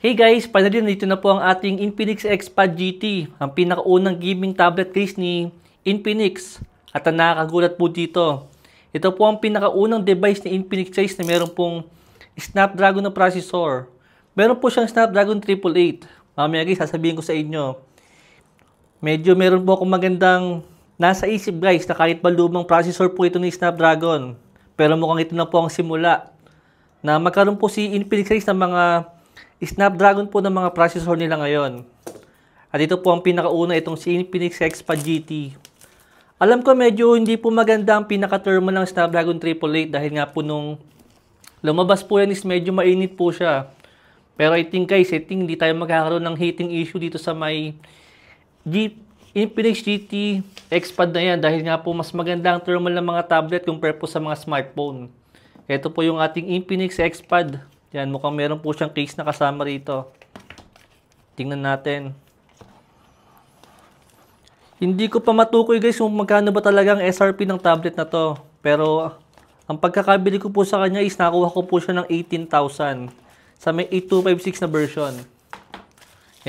Hey guys, finally nandito na po ang ating Infinix XPad GT, ang pinakaunang gaming tablet case ni Infinix. At ang nakakagulat po dito, ito po ang pinakaunang device ni Infinix case na meron pong Snapdragon na processor. Meron po siyang Snapdragon 888. Mamaya guys, sasabihin ko sa inyo. Medyo meron po akong magandang nasa isip guys na kahit ba lumang processor po ito ni Snapdragon. Pero mukhang ito na po ang simula na magkaroon po si Infinix case ng mga Snapdragon po ng mga processor nila ngayon. At ito po ang pinakauna, itong si Infinix XPad GT. Alam ko medyo hindi po maganda ang pinaka-thermal ng Snapdragon 888 dahil nga po nung lumabas po yan is medyo mainit po siya. Pero I think hindi tayo magkakaroon ng heating issue dito sa may Infinix GT XPad na yan dahil nga po mas maganda ang thermal ng mga tablet compare po sa mga smartphone. Ito po yung ating Infinix XPad. Yan, mukhang meron po siyang case na kasama rito. Tingnan natin. Hindi ko pa matukoy guys kung magkano ba talaga ang SRP ng tablet na to. Pero ang pagkakabili ko po sa kanya is nakuha ko po siya ng 18,000 sa may 8256 na version.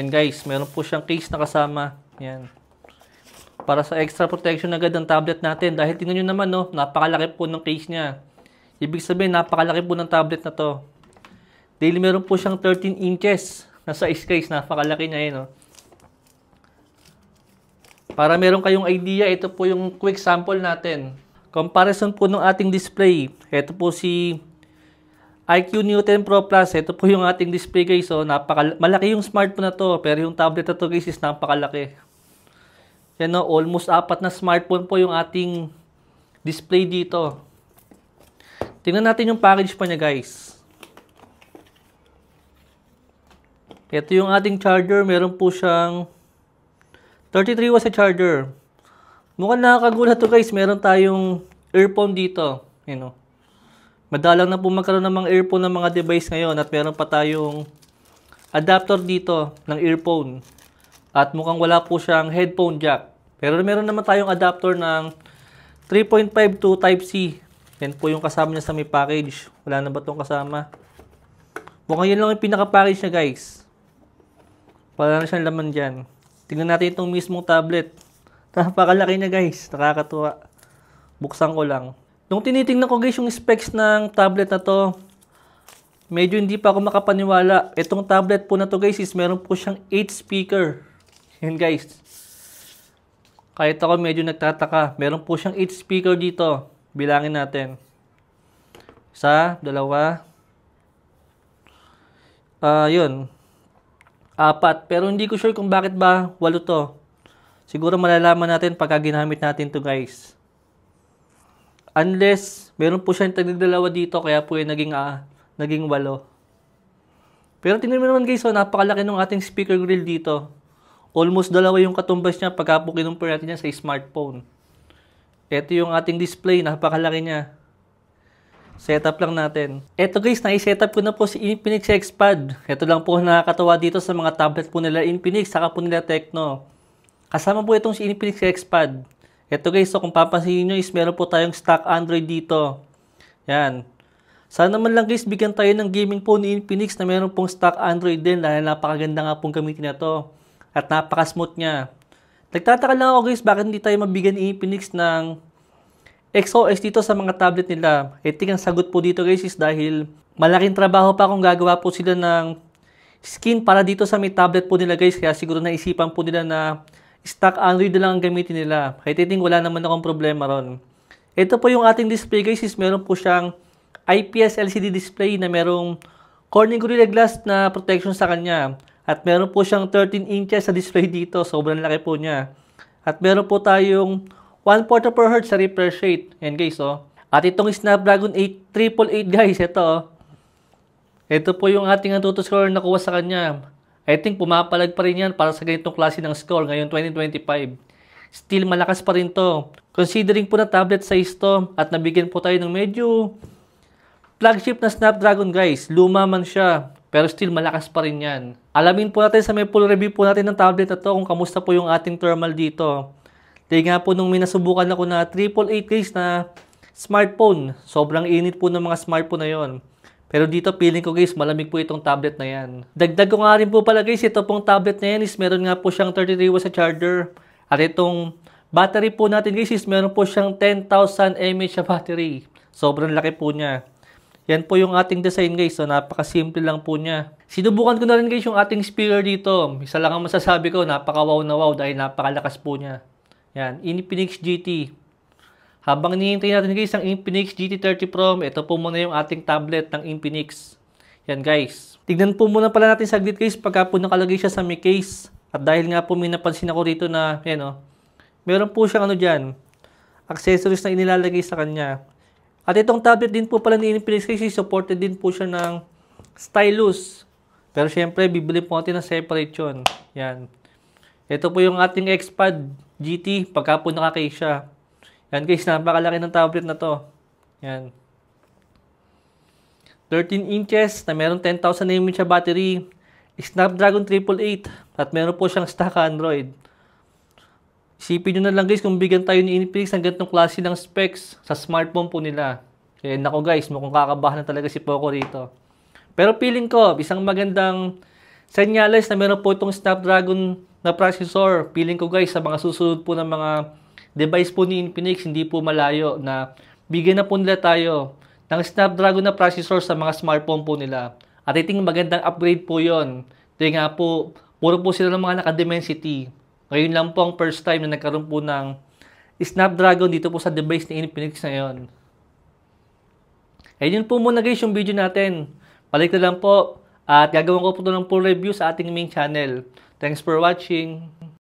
Yan guys, meron po siyang case na kasama. Yan. Para sa extra protection agad ng tablet natin. Dahil tingnan nyo naman, no, napakalaki po ng case niya. Ibig sabihin, napakalaki po ng tablet na to. Daily meron po siyang 13 inches na size case. Napakalaki niya yun. No? Para meron kayong idea, ito po yung quick sample natin. Comparison po ng ating display. Ito po si iQOO Neo 10 Pro Plus. Ito po yung ating display guys. So, malaki yung smartphone na to. Pero yung tablet na to guys is napakalaki. Yan, no? Almost 4 na smartphone po yung ating display dito. Tingnan natin yung package pa niya guys. Ito yung ating charger. Meron po siyang 33 watts sa charger. Mukhang nakakagulat to guys. Meron tayong earphone dito. You know. Madalang na po magkaroon ng mga earphone ng mga device ngayon. At meron pa tayong adapter dito ng earphone. At mukhang wala po siyang headphone jack. Pero meron naman tayong adapter ng 3.5 to Type-C. Yan po yung kasama niya sa may package. Wala na ba itong kasama? Mukhang yun lang yung pinaka-package niya guys. Wala na siyang laman dyan. Tingnan natin itong mismong tablet. Napakalaki niya guys. Nakakatuwa. Buksan ko lang. Nung tinitingnan ko guys yung specs ng tablet na to, medyo hindi pa ako makapaniwala. Itong tablet po na to guys is meron po siyang 8 speaker. Yan guys. Kahit ako medyo nagtataka. Meron po siyang 8 speaker dito. Bilangin natin. 1, 2. Yun. 4. Pero hindi ko sure kung bakit ba 8 to. Siguro malalaman natin pagka ginamit natin to guys. Unless, meron po siyang tagdalawa dito, kaya po yung naging 8. Pero tingnan mo naman guys, so, napakalaki ng ating speaker grill dito. Almost 2 yung katumbas niya pagka po kinumpare natin niya sa smartphone. Ito yung ating display, napakalaki niya. Setup lang natin. Ito guys, nai-setup ko na po si Infinix XPad. Ito lang po nakakatawa dito sa mga tablet po nila Infinix, saka po nila Tecno. Kasama po itong si Infinix XPad. Ito guys, so kung papansin nyo is meron po tayong stock Android dito. Yan. Sana naman lang guys, bigyan tayo ng gaming phone ni Infinix na meron pong stock Android din dahil napakaganda nga pong gamitin na to. At napaka-smooth niya. Nagtataka lang ako guys, bakit hindi tayo mabigyan ni Infinix ng XOS dito sa mga tablet nila. Ang sagot po dito guys is dahil malaking trabaho pa kung gagawa po sila ng skin para dito sa may tablet po nila guys. Kaya siguro naisipan po nila na stock Android na lang ang gamitin nila. Wala naman akong problema ron. Ito po yung ating display guys is meron po siyang IPS LCD display na merong Corning Gorilla Glass na protection sa kanya. At meron po siyang 13 inches sa display dito. Sobrang laki po niya. At meron po tayong 1/4 per Hz sa refresh rate. Yan guys, oh. At itong Snapdragon 888 guys, ito oh. Ito po yung ating Antutu score na nakuha sa kanya. I think pumapalag pa rin yan para sa ganitong klase ng score ngayon 2025. Still malakas pa rin to. Considering po na tablet size to at nabigyan po tayo ng medyo flagship na Snapdragon guys. Luma man siya. Pero still malakas pa rin yan. Alamin po natin sa may full review po natin ng tablet na to kung kamusta po yung ating thermal dito. Dahil nga po nung minasubukan ako na 888 case na smartphone, sobrang init po ng mga smartphone na yon. Pero dito feeling ko guys, malamig po itong tablet na yan. Dagdag ko nga rin po pala guys, ito pong tablet na yan is meron nga po siyang 33 watts sa charger. At itong battery po natin guys is meron po siyang 10,000 mAh na battery. Sobrang laki po niya. Yan po yung ating design guys. So napakasimple lang po niya. Sinubukan ko na rin guys yung ating speaker dito. Isa lang ang masasabi ko, napaka-wow na wow dahil napakalakas po niya. Yan, Infinix GT. Habang hinihintay natin guys ang Infinix GT30 Pro, ito po muna yung ating tablet ng Infinix. Yan guys. Tignan po muna pala natin saglit guys pagka po nakalagay siya sa may case. At dahil nga po may napansin ako rito na, yan o, meron po siyang ano dyan, accessories na inilalagay sa kanya. At itong tablet din po pala ni Infinix guys, supported din po siya ng stylus. Pero syempre, bibili po natin ng separate yun. Yan. Ito po yung ating XPad GT pagka po nakakase siya. Yan guys, napakalaki ng tablet na to. Yan. 13 inches na meron 10,000 mAh battery. Snapdragon 888 at meron po siyang stock Android. Isipin nyo na lang guys kung bigyan tayo ni Infinix ng ganitong klase ng specs sa smartphone po nila. Kaya nako guys, mukhang kakabahan na talaga si Poco rito. Pero feeling ko, isang magandang senyales na meron po itong Snapdragon na processor. Feeling ko guys, sa mga susunod po ng mga device po ni Infinix, hindi po malayo na bigyan na po nila tayo ng Snapdragon na processor sa mga smartphone po nila. At I think magandang upgrade po yon. Dahil nga po, puro po sila ng mga naka-Dimensity. Ngayon lang po ang first time na nagkaroon po ng Snapdragon dito po sa device ni Infinix na yun. Ayun po muna guys yung video natin. Balik na lang po at gagawin ko po ito ng full review sa ating main channel. Thanks for watching.